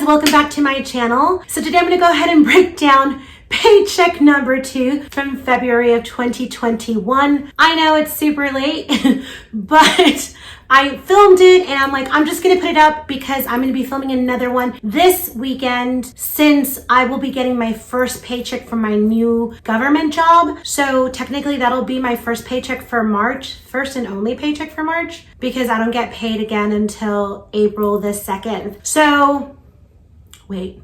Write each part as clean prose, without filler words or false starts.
guys, welcome back to my channel. So today I'm going to go ahead and break down paycheck number 2 from February of 2021. I know it's super late, but I filmed it and I'm like, I'm just going to put it up because I'm going to be filming another one this weekend since I will be getting my first paycheck from my new government job. So technically that'll be my first paycheck for March, first and only paycheck for March, because I don't get paid again until April the 2nd. So wait.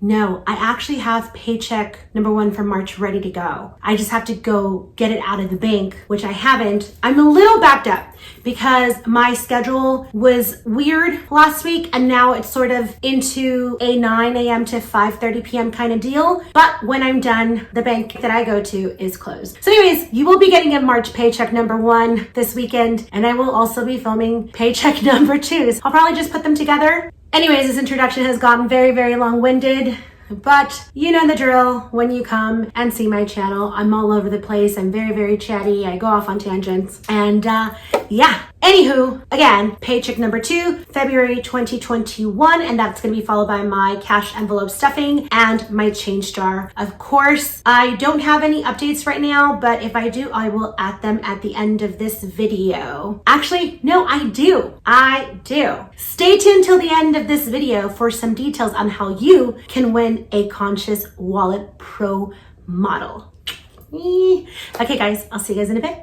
No, I actually have paycheck number 1 for March ready to go. I just have to go get it out of the bank, which I haven't. I'm a little backed up because my schedule was weird last week and now it's sort of into a 9 a.m. to 5:30 p.m. kind of deal. But when I'm done, the bank that I go to is closed. So anyways, you will be getting a March paycheck number 1 this weekend, and I will also be filming paycheck number 2. So I'll probably just put them together. Anyways, this introduction has gotten very, very long-winded, but you know the drill. When you come and see my channel, I'm all over the place. I'm very, very chatty. I go off on tangents. And yeah, anywho, again, paycheck number 2, February 2021, and that's going to be followed by my cash envelope stuffing and my change jar. Of course, I don't have any updates right now, but if I do, I will add them at the end of this video. Actually, no, I do. Stay tuned till the end of this video for some details on how you can win a Conscious Wallet Pro model. Okay guys, I'll see you guys in a bit.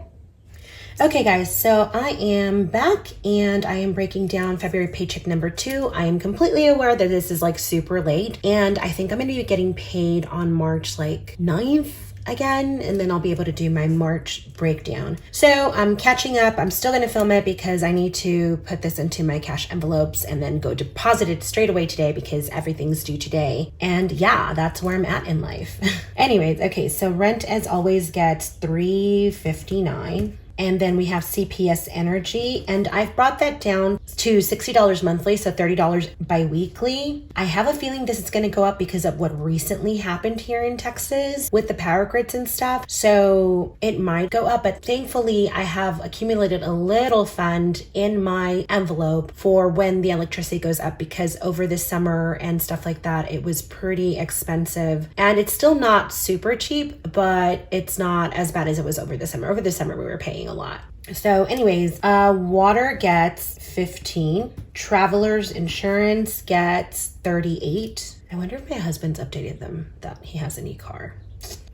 Okay guys, so I am back and I am breaking down February paycheck number 2. I am completely aware that this is like super late, and I think I'm going to be getting paid on March like 9th again, and then I'll be able to do my March breakdown. So I'm catching up. I'm still going to film it because I need to put this into my cash envelopes and then go deposit it straight away today because everything's due today. And yeah, that's where I'm at in life. Anyways, okay, so rent as always gets $3.59. And then we have Cps Energy, and I've brought that down to $60 monthly, so $30 bi-weekly. I have a feeling this is going to go up because of what recently happened here in Texas with the power grids and stuff. So it might go up, but thankfully I have accumulated a little fund in my envelope for when the electricity goes up, because over the summer and stuff like that, it was pretty expensive. And it's still not super cheap, but it's not as bad as it was over the summer. Over the summer, we were paying a lot. So anyways, water gets 15. Travelers insurance gets 38. I wonder if my husband's updated them that he has a new car.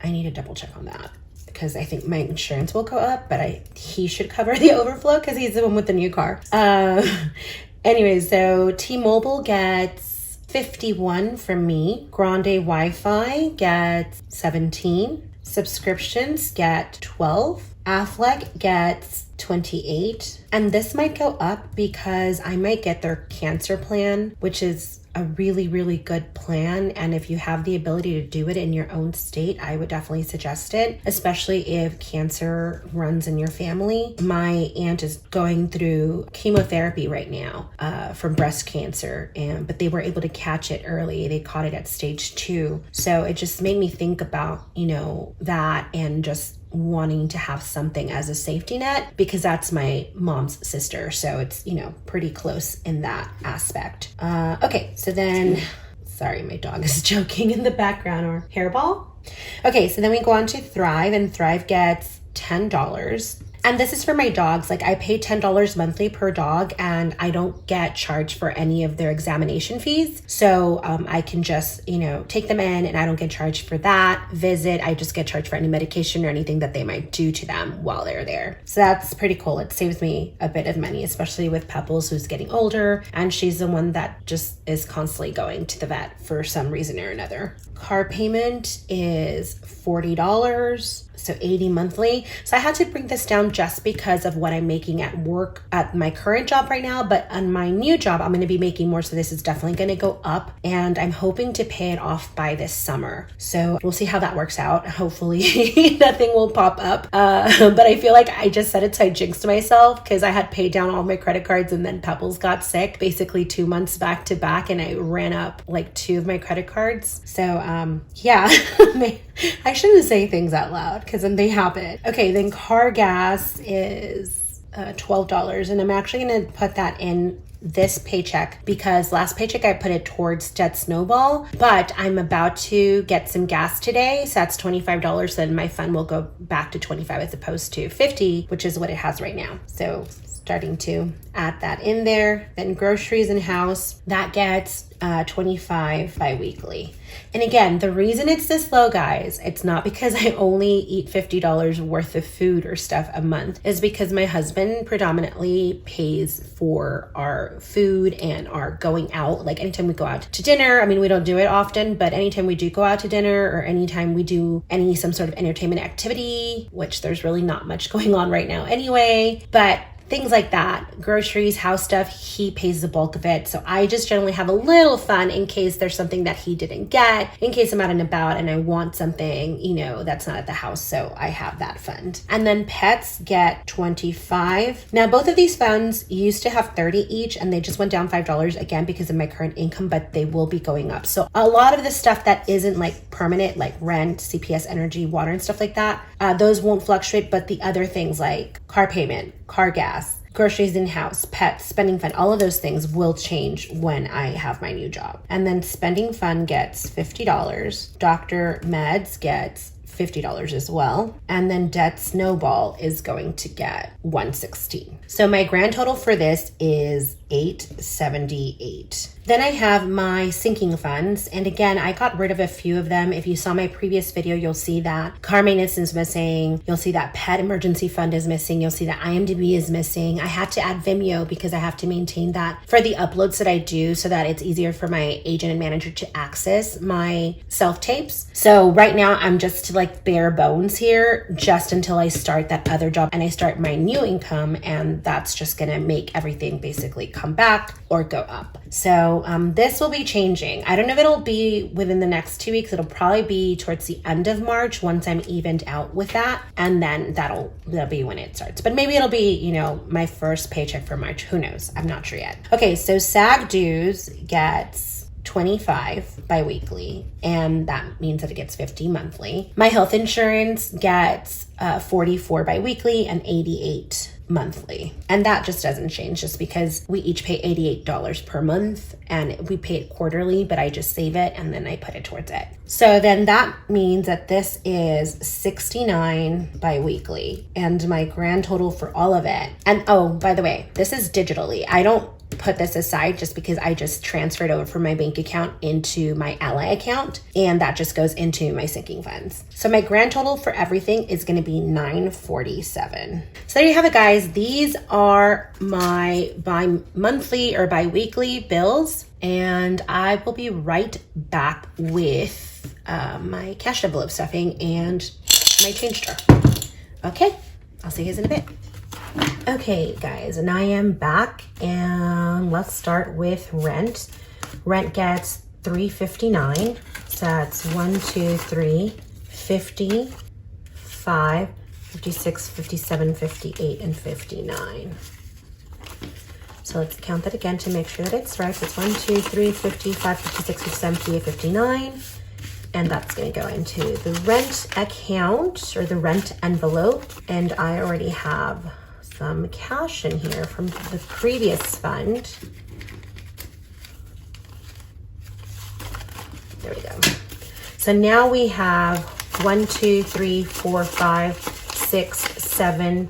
I need to double check on that because I think my insurance will go up, but he should cover the overflow because he's the one with the new car. Anyways, so T-Mobile gets 51 from me. Grande Wi-Fi gets 17. Subscriptions get 12. Affleck gets 28, and this might go up because I might get their cancer plan, which is a really, really good plan. And if you have the ability to do it in your own state, I would definitely suggest it, especially if cancer runs in your family. My aunt is going through chemotherapy right now from breast cancer, but they were able to catch it early. They caught it at stage 2. So it just made me think about, that, and just wanting to have something as a safety net, because that's my mom's sister. So it's, pretty close in that aspect. Okay, so then, sorry, my dog is joking in the background, or hairball. Okay, so then we go on to Thrive, and Thrive gets $10. And this is for my dogs. Like, I pay $10 monthly per dog, and I don't get charged for any of their examination fees. So I can just, take them in, and I don't get charged for that visit. I just get charged for any medication or anything that they might do to them while they're there. So that's pretty cool. It saves me a bit of money, especially with Pebbles, who's getting older, and she's the one that just is constantly going to the vet for some reason or another. Car payment is $40. So 80 monthly. So I had to bring this down just because of what I'm making at work at my current job right now. But on my new job, I'm going to be making more. So this is definitely going to go up, and I'm hoping to pay it off by this summer. So we'll see how that works out. Hopefully nothing will pop up. But I feel like I just said it, so I jinxed myself because I had paid down all my credit cards, and then Pebbles got sick basically 2 months back to back, and I ran up like 2 of my credit cards. So yeah, I shouldn't say things out loud because then they happen. Okay, then car gas is $12, and I'm actually going to put that in this paycheck because last paycheck I put it towards debt snowball, but I'm about to get some gas today. So that's $25. Then my fund will go back to 25 as opposed to 50, which is what it has right now. So starting to add that in there. Then groceries and house, that gets 25 bi-weekly. And again, the reason it's this low, guys, it's not because I only eat $50 worth of food or stuff a month. It's because my husband predominantly pays for our food and our going out. Like anytime we go out to dinner, I mean, we don't do it often, but anytime we do go out to dinner or anytime we do some sort of entertainment activity, which there's really not much going on right now anyway, but things like that, groceries, house stuff, he pays the bulk of it. So I just generally have a little fun in case there's something that he didn't get, in case I'm out and about and I want something, that's not at the house. So I have that fund. And then pets get 25. Now, both of these funds used to have 30 each and they just went down $5 again because of my current income, but they will be going up. So a lot of the stuff that isn't like permanent, like rent, CPS Energy, water and stuff like that, those won't fluctuate, but the other things like car payment, car gas, groceries in house, pets, spending fund, all of those things will change when I have my new job. And then spending fund gets $50. Doctor meds gets $50 as well. And then debt snowball is going to get $116. So my grand total for this is $878. Then I have my sinking funds. And again, I got rid of a few of them. If you saw my previous video, you'll see that car maintenance is missing. You'll see that pet emergency fund is missing. You'll see that IMDb is missing. I had to add Vimeo because I have to maintain that for the uploads that I do so that it's easier for my agent and manager to access my self-tapes. So right now I'm just like bare bones here just until I start that other job and I start my new income, and that's just gonna make everything basically come back or go up. So this will be changing. I don't know if it'll be within the next 2 weeks. It'll probably be towards the end of March once I'm evened out with that. And then that'll be when it starts. But maybe it'll be, my first paycheck for March. Who knows? I'm not sure yet. Okay, so SAG dues gets 25 bi-weekly, and that means that it gets 50 monthly. My health insurance gets 44 bi-weekly and 88 monthly. And that just doesn't change just because we each pay $88 per month and we pay it quarterly, but I just save it and then I put it towards it. So then that means that this is 69 bi-weekly and my grand total for all of it. And oh, by the way, this is digitally. I don't put this aside just because I just transferred over from my bank account into my Ally account, and that just goes into my sinking funds. So my grand total for everything is going to be $947. So there you have it, guys. These are my bi-monthly or bi-weekly bills, and I will be right back with my cash envelope stuffing and my change jar. Okay, I'll see you guys in a bit. Okay, guys, and I am back, and let's start with rent. Rent gets $359. So that's 1, 2, 3, 50, 5, 56, 57, 58, and 59. So let's count that again to make sure that it's right. So it's 1, 2, 3, 55, 56, 57, 58, 59. And that's going to go into the rent account or the rent envelope. And I already have some cash in here from the previous fund. There we go. So now we have 1, 2, 3, 4, 5, 6, 7,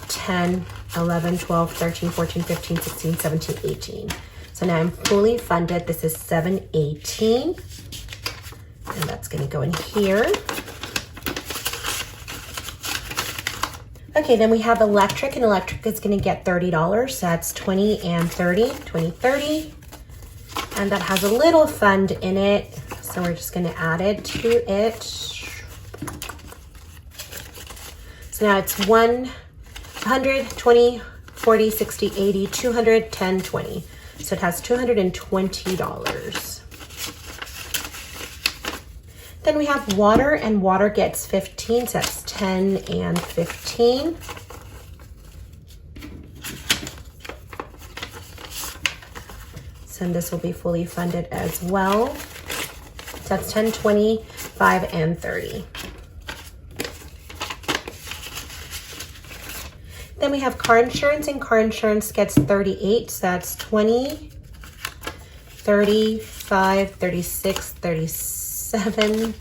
10, 11, 12, 13, 14, 15, 16, 17, 18. So now I'm fully funded. This is 718. And that's going to go in here. Okay, then we have electric, and electric is going to get $30. So that's 20 and 30, 20, 30. And that has a little fund in it. So we're just going to add it to it. So now it's 100, 20, 40, 60, 80, 200, 10, 20. So it has $220. Then we have water, and water gets 15, so that's 10 and 15. So this will be fully funded as well. So that's 10, 20, 5, and 30. Then we have car insurance, and car insurance gets 38, so that's 20, 35, 36, 37,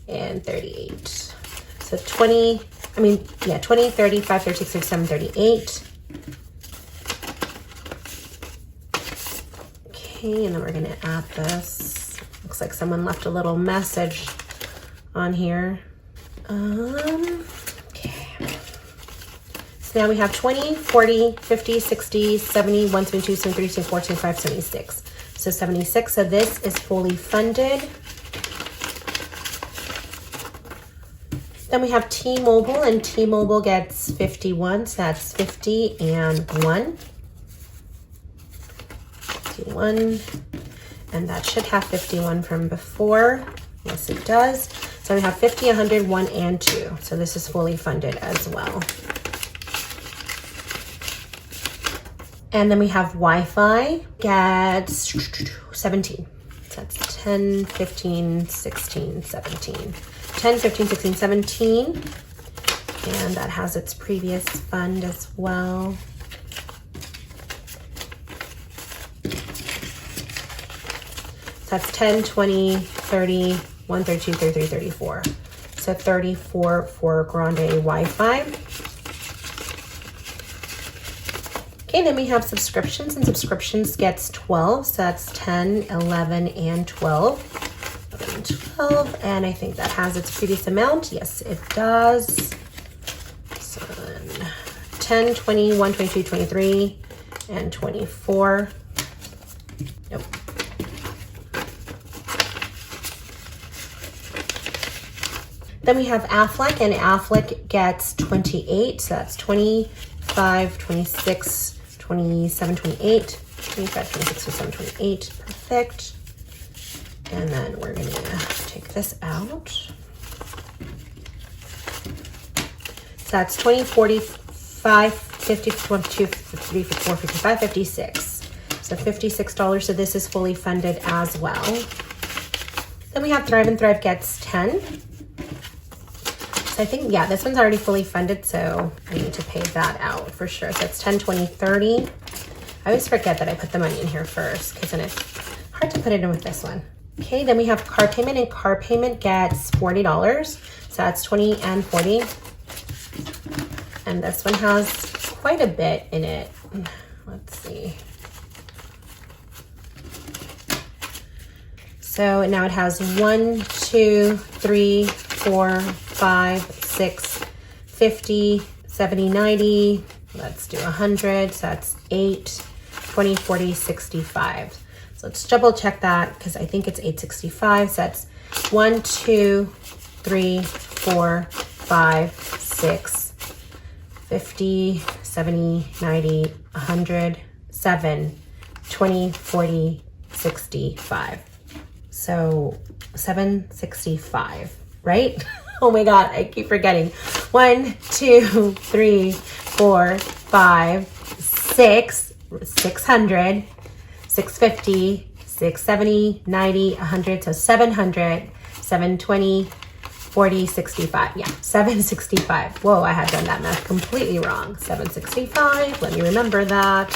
and 38. So 20, 35, 36, 37, 38. Okay, and then we're gonna add this. Looks like someone left a little message on here. Okay. So now we have 20, 40, 50, 60, 70, 1, 72, 73, 74, 75, 76. So 76, so this is fully funded. Then we have T-Mobile, and T-Mobile gets 51, so that's 50 and 1. 51, and that should have 51 from before. Yes, it does. So we have 50, 100, 1, and 2. So this is fully funded as well. And then we have Wi-Fi gets 17. So that's 10, 15, 16, 17. 10, 15, 16, 17. And that has its previous fund as well. So that's 10, 20, 30, 1, 32, 33, 34. So 34 for Grande Wi-Fi. Okay, then we have subscriptions, and subscriptions gets 12. So that's 10, 11, and 12. 11, 12, and I think that has its previous amount. Yes, it does. So 10, 21, 22, 23, and 24. Nope. Then we have Aflac, and Aflac gets 28. So that's 25, 26, 27, 28, 25, 26, 27, 28. Perfect. And then we're going to take this out. So that's 20, 45, 50, 52, 53, 54, 55, 56. So $56. So this is fully funded as well. Then we have Thrive, and Thrive gets 10. So I think, yeah, this one's already fully funded, so I need to pay that out for sure. So it's 10, 20, 30. I always forget that I put the money in here first because then it's hard to put it in with this one. Okay, then we have car payment, and car payment gets $40. So that's 20 and 40. And this one has quite a bit in it. Let's see. So now it has 1, 2, 3, 4, 5, 6, 50, 70, 90. Let's do 100. So that's 8, 20, 40, 65. So let's double check that because I think it's 865. So that's 1, 2, 3, 4, 5, 6, 50, 70, 90, 100, 7, 20, 40, 65. So 765, right? Oh my God, I keep forgetting. 1, 2, 3, 4, 5, 6, 600, 650, 670, 90, 100. So 700, 720, 40, 65. Yeah, 765. Whoa, I had done that math completely wrong. 765, let me remember that.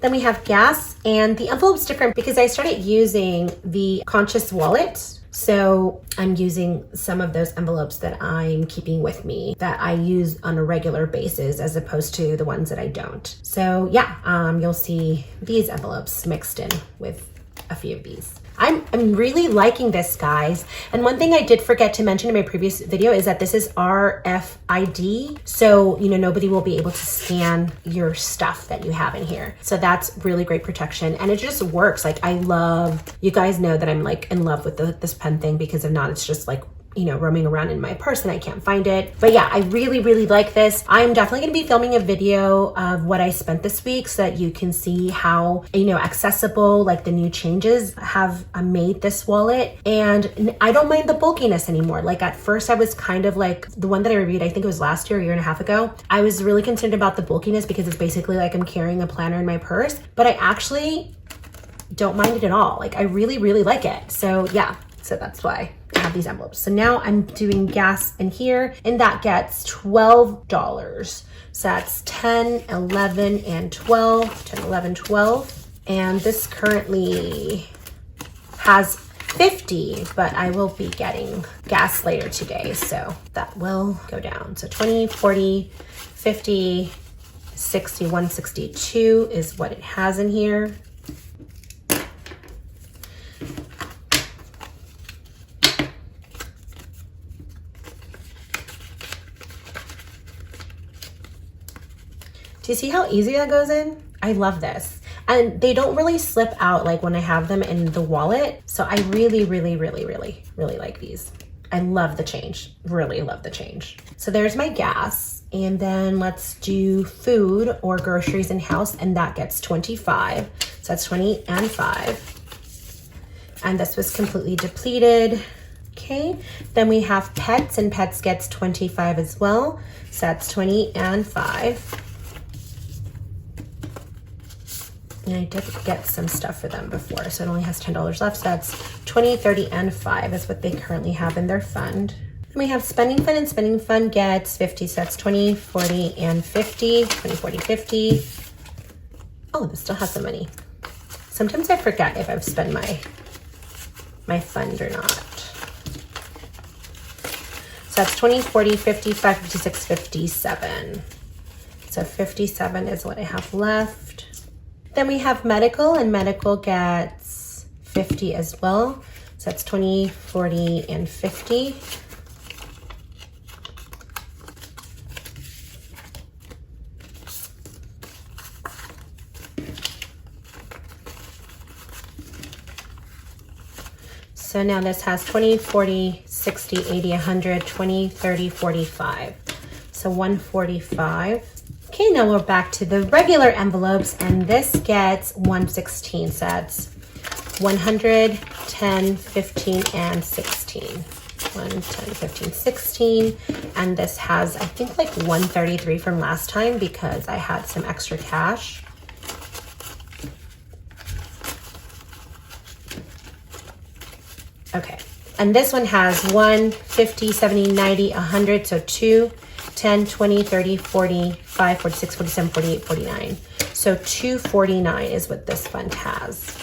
Then we have gas, and the envelope's different because I started using the Conscious Wallet. So I'm using some of those envelopes that I'm keeping with me that I use on a regular basis as opposed to the ones that I don't. So yeah, you'll see these envelopes mixed in with a few of these. I'm really liking this, guys. And one thing I did forget to mention in my previous video is that this is RFID. So, you know, nobody will be able to scan your stuff that you have in here. So that's really great protection. And it just works. Like, I love, you guys know that I'm like in love with this pen thing because if not, it's just like, you know, roaming around in my purse and I can't find it. But yeah, I really, really like this. I'm definitely gonna be filming a video of what I spent this week so that you can see how, you know, accessible like the new changes have made this wallet. And I don't mind the bulkiness anymore. Like at first I was kind of like, the one that I reviewed, I think it was last year, a year and a half ago, I was really concerned about the bulkiness because it's basically like I'm carrying a planner in my purse, but I actually don't mind it at all. Like I really, really like it. So yeah, so that's why I have these envelopes. So now I'm doing gas in here, and that gets $12. So that's 10, 11, and 12, 10, 11, 12. And this currently has 50, but I will be getting gas later today, so that will go down. So 20, 40, 50, 60, 162 is what it has in here. Do you see how easy that goes in? I love this. And they don't really slip out like when I have them in the wallet. So I really, really, really, really, really like these. I love the change, really love the change. So there's my gas. And then let's do food or groceries in house, and that gets 25. So that's 20 and 5. And this was completely depleted. Okay, then we have pets, and pets gets 25 as well. So that's 20 and 5. And I did get some stuff for them before, so it only has $10 left. So that's 20, 30, and 5 is what they currently have in their fund. Then we have spending fund, and spending fund gets 50. So that's 20, 40, and 50. 20, 40, 50. Oh, this still has some money. Sometimes I forget if I've spent my fund or not. So that's 20, 40, 55, 56, 57. So 57 is what I have left. Then we have medical, and medical gets 50 as well. So that's 20, 40, and 50. So now this has 20, 40, 60, 80, 100, 20, 30, 45. So 145. Okay, now we're back to the regular envelopes, and this gets 116. So that's 100, 10, 15, and 16. 1, 10, 15, 16. And this has, I think, like 133 from last time because I had some extra cash. Okay, and this one has 1, 50, 70, 90, 100, so 2, 10, 20, 30, 40, 5, 46, 47, 48, 49. So 249 is what this fund has.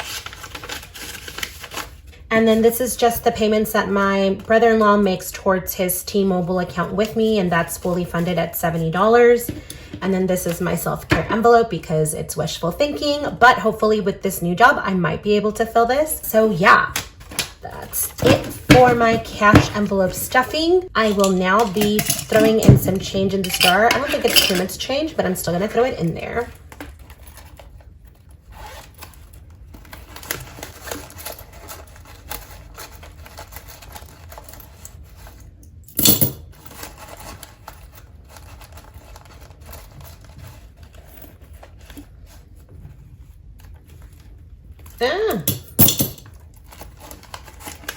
And then this is just the payments that my brother-in-law makes towards his T-Mobile account with me, and that's fully funded at $70. And then this is my self-care envelope because it's wishful thinking, but hopefully with this new job, I might be able to fill this. So yeah, that's it for my cash envelope stuffing. I will now be throwing in some change in this jar. I don't think it's too much change, but I'm still gonna throw it in there.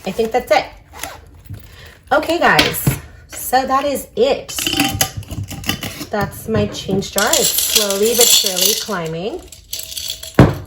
I think that's it. Okay, guys, so that is it. That's my change jar. It's slowly but surely climbing.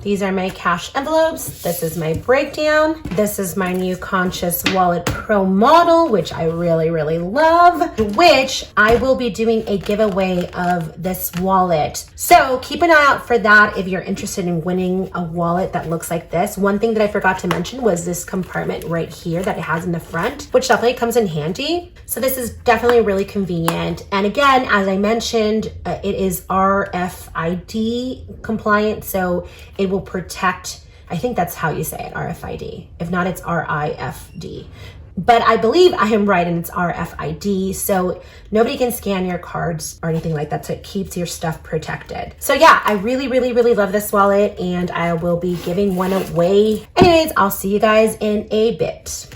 These are my cash envelopes. This is my breakdown. This is my new Conscious Wallet Pro model, which I really, really love, which I will be doing a giveaway of this wallet. So keep an eye out for that if you're interested in winning a wallet that looks like this. One thing that I forgot to mention was this compartment right here that it has in the front, which definitely comes in handy. So this is definitely really convenient. And again, as I mentioned, it is RFID compliant, so it will protect, I think that's how you say it, RFID. If not, it's RIFD. But I believe I am right and it's RFID, so nobody can scan your cards or anything like that, so it keeps your stuff protected. So yeah, I really, really, really love this wallet, and I will be giving one away. Anyways, I'll see you guys in a bit.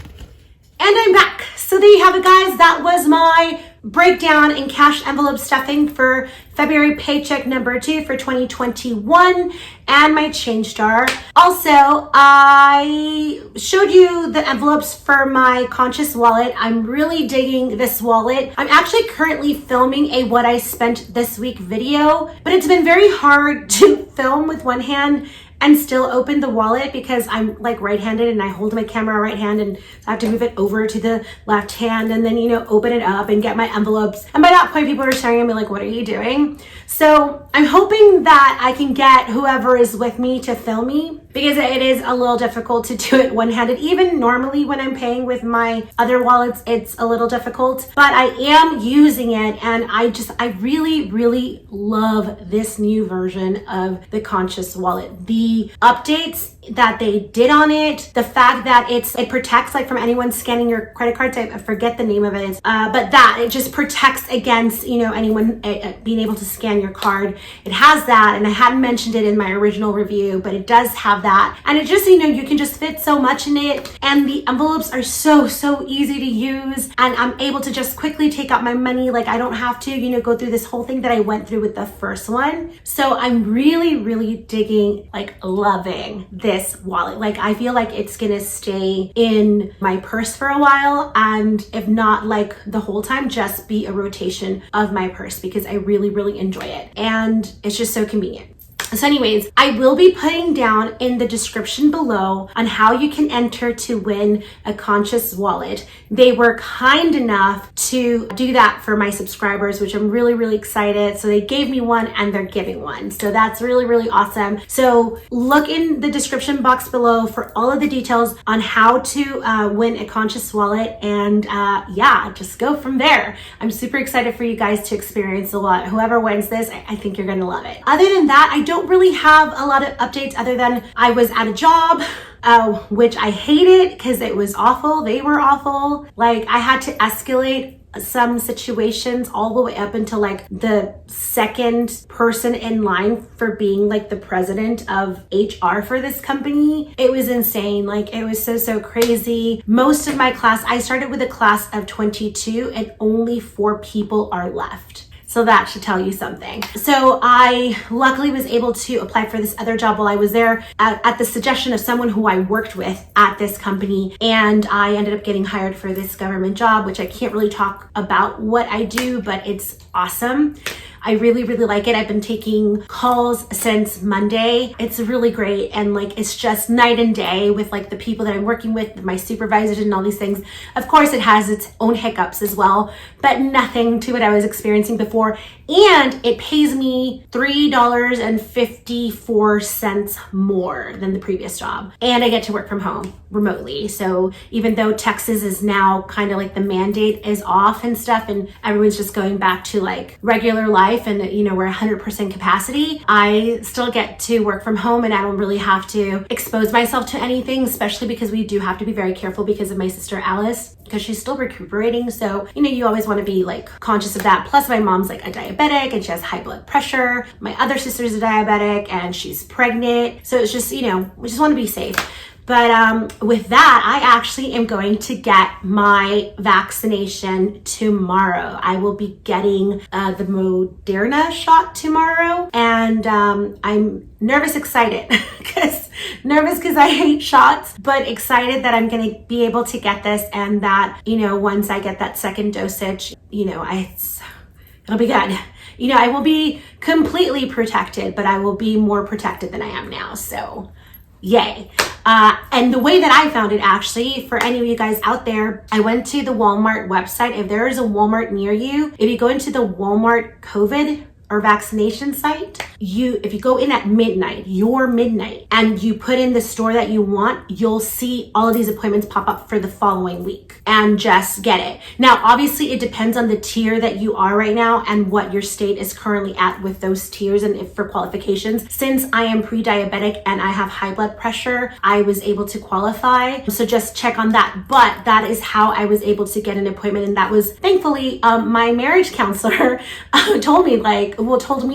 And I'm back. So there you have it, guys. That was my breakdown in cash envelope stuffing for February paycheck number 2 for 2021 and my change jar. Also, I showed you the envelopes for my Conscious wallet. I'm really digging this wallet. I'm actually currently filming a what I spent this week video, but it's been very hard to film with one hand and still open the wallet because I'm like right-handed and I hold my camera right hand and I have to move it over to the left hand and then, you know, open it up and get my envelopes. And by that point, people are staring at me like, what are you doing? So I'm hoping that I can get whoever is with me to film me, because it is a little difficult to do it one-handed. Even normally when I'm paying with my other wallets, it's a little difficult, but I am using it, and I really love this new version of the Conscious wallet. The updates that they did on it, the fact that it protects like from anyone scanning your credit cards, I forget the name of it, but that it just protects against, you know, anyone being able to scan your card. It has that, and I hadn't mentioned it in my original review, but it does have that, and it just, you know, you can just fit so much in it, and the envelopes are so easy to use, and I'm able to just quickly take out my money. Like I don't have to, you know, go through this whole thing that I went through with the first one. So I'm really digging, like loving this wallet. Like I feel like it's gonna stay in my purse for a while, and if not like the whole time, just be a rotation of my purse, because I really enjoy it, and it's just so convenient. So anyways, I will be putting down in the description below on how you can enter to win a Conscious wallet. They were kind enough to do that for my subscribers, which I'm really excited. So they gave me one and they're giving one. So that's really awesome. So look in the description box below for all of the details on how to win a Conscious wallet. And yeah, just go from there. I'm super excited for you guys to experience the wallet. Whoever wins this, I think you're gonna love it. Other than that, I don't really have a lot of updates other than I was at a job, which I hated because it was awful. They were awful. Like I had to escalate some situations all the way up until like the second person in line for being like the president of HR for this company. It was insane. Like it was so crazy. Most of my class, I started with a class of 22 and only 4 people are left. So that should tell you something. So I luckily was able to apply for this other job while I was there at the suggestion of someone who I worked with at this company. And I ended up getting hired for this government job, which I can't really talk about what I do, but it's awesome. I really like it. I've been taking calls since Monday. It's really great. And like, it's just night and day with like the people that I'm working with, my supervisors and all these things. Of course, it has its own hiccups as well, but nothing to what I was experiencing before. And it pays me $3.54 more than the previous job. And I get to work from home remotely. So even though Texas is now kind of like the mandate is off and stuff, and everyone's just going back to like regular life, and you know, we're 100% capacity, I still get to work from home, and I don't really have to expose myself to anything, especially because we do have to be very careful because of my sister Alice, because she's still recuperating. So, you know, you always want to be like conscious of that. Plus my mom's like a diabetic and she has high blood pressure. My other sister's a diabetic and she's pregnant. So it's just, you know, we just want to be safe. But with that, I actually am going to get my vaccination tomorrow. I will be getting the Moderna shot tomorrow, and I'm excited because I hate shots, but excited that I'm going to be able to get this, and that, you know, once I get that second dosage, you know, it'll be good. You know, I will be completely protected, but I will be more protected than I am now. So yay. And the way that I found it, actually, for any of you guys out there, I went to the Walmart website. If there is a Walmart near you, if you go into the Walmart COVID or vaccination site, if you go in at midnight, and you put in the store that you want, you'll see all of these appointments pop up for the following week, and just get it. Now, obviously it depends on the tier that you are right now and what your state is currently at with those tiers and if for qualifications. Since I am pre-diabetic and I have high blood pressure, I was able to qualify. So just check on that. But that is how I was able to get an appointment. And that was thankfully my marriage counselor told me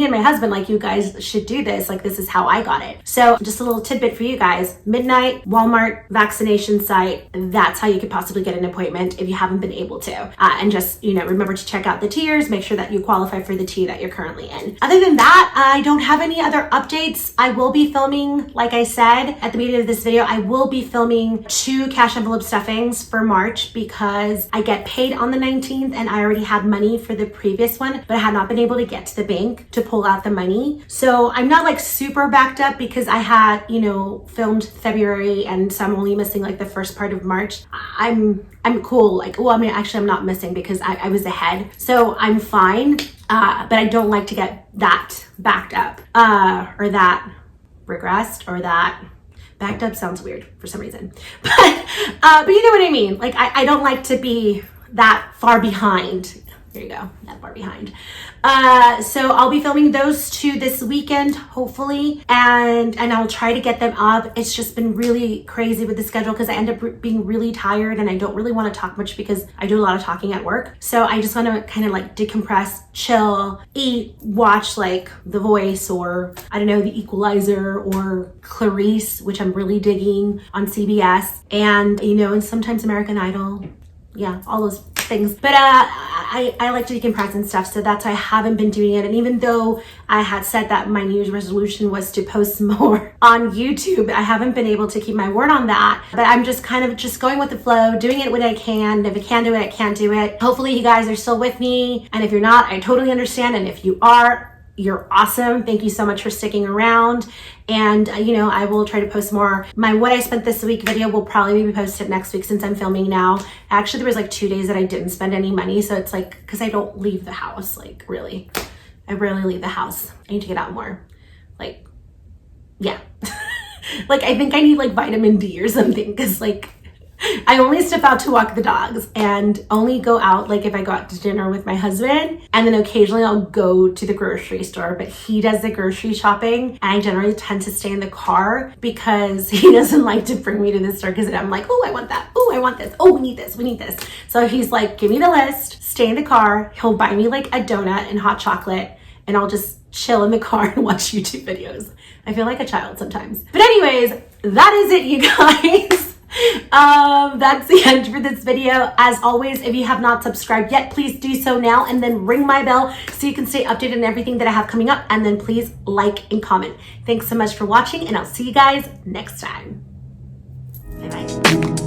and my husband, like, you guys should do this. Like, this is how I got it. So just a little tidbit for you guys. Midnight, Walmart vaccination site. That's how you could possibly get an appointment if you haven't been able to. And just, you know, remember to check out the tiers, make sure that you qualify for the tier that you're currently in. Other than that, I don't have any other updates. I will be filming, like I said at the beginning of this video, I will be filming 2 cash envelope stuffings for March because I get paid on the 19th and I already had money for the previous one, but I had not been able to get to the bank bank to pull out the money. So I'm not like super backed up because I had, you know, filmed February, and so I'm only missing like the first part of March. I'm cool. Like, well, I mean, actually I'm not missing because I was ahead. So I'm fine. But I don't like to get that backed up, or that regressed, or that backed up sounds weird for some reason. But you know what I mean? Like, I don't like to be that far behind. There you go, that far behind. So I'll be filming those two this weekend, hopefully, and I'll try to get them up. It's just been really crazy with the schedule because I end up being really tired, and I don't really want to talk much because I do a lot of talking at work. So I just want to kind of like decompress, chill, eat, watch like The Voice, or I don't know, The Equalizer, or Clarice, which I'm really digging on CBS, and you know, and sometimes American Idol. Yeah, all those things. But I like to decompress and stuff, so that's why I haven't been doing it. And even though I had said that my New Year's resolution was to post more on YouTube, I haven't been able to keep my word on that. But I'm just kind of just going with the flow, doing it when I can. If I can do it, I can't do it. Hopefully you guys are still with me, and if you're not, I totally understand. And if you are, you're awesome. Thank you so much for sticking around. And you know, I will try to post more. My what I spent this week video will probably be posted next week since I'm filming now. Actually, there was like 2 days that I didn't spend any money. So it's like, because I don't leave the house, like really. I rarely leave the house. I need to get out more. Like, yeah. Like, I think I need like vitamin D or something, because like, I only step out to walk the dogs, and only go out like if I go out to dinner with my husband, and then occasionally I'll go to the grocery store, but he does the grocery shopping, and I generally tend to stay in the car because he doesn't like to bring me to the store, because I'm like, oh, I want that, oh, I want this, oh, we need this. So he's like, give me the list, stay in the car, he'll buy me like a donut and hot chocolate, and I'll just chill in the car and watch YouTube videos. I feel like a child sometimes. But anyways, that is it, you guys. That's the end for this video. As always, if you have not subscribed yet, please do so now, and then ring my bell so you can stay updated on everything that I have coming up, and then please like and comment. Thanks so much for watching, and I'll see you guys next time. Bye bye.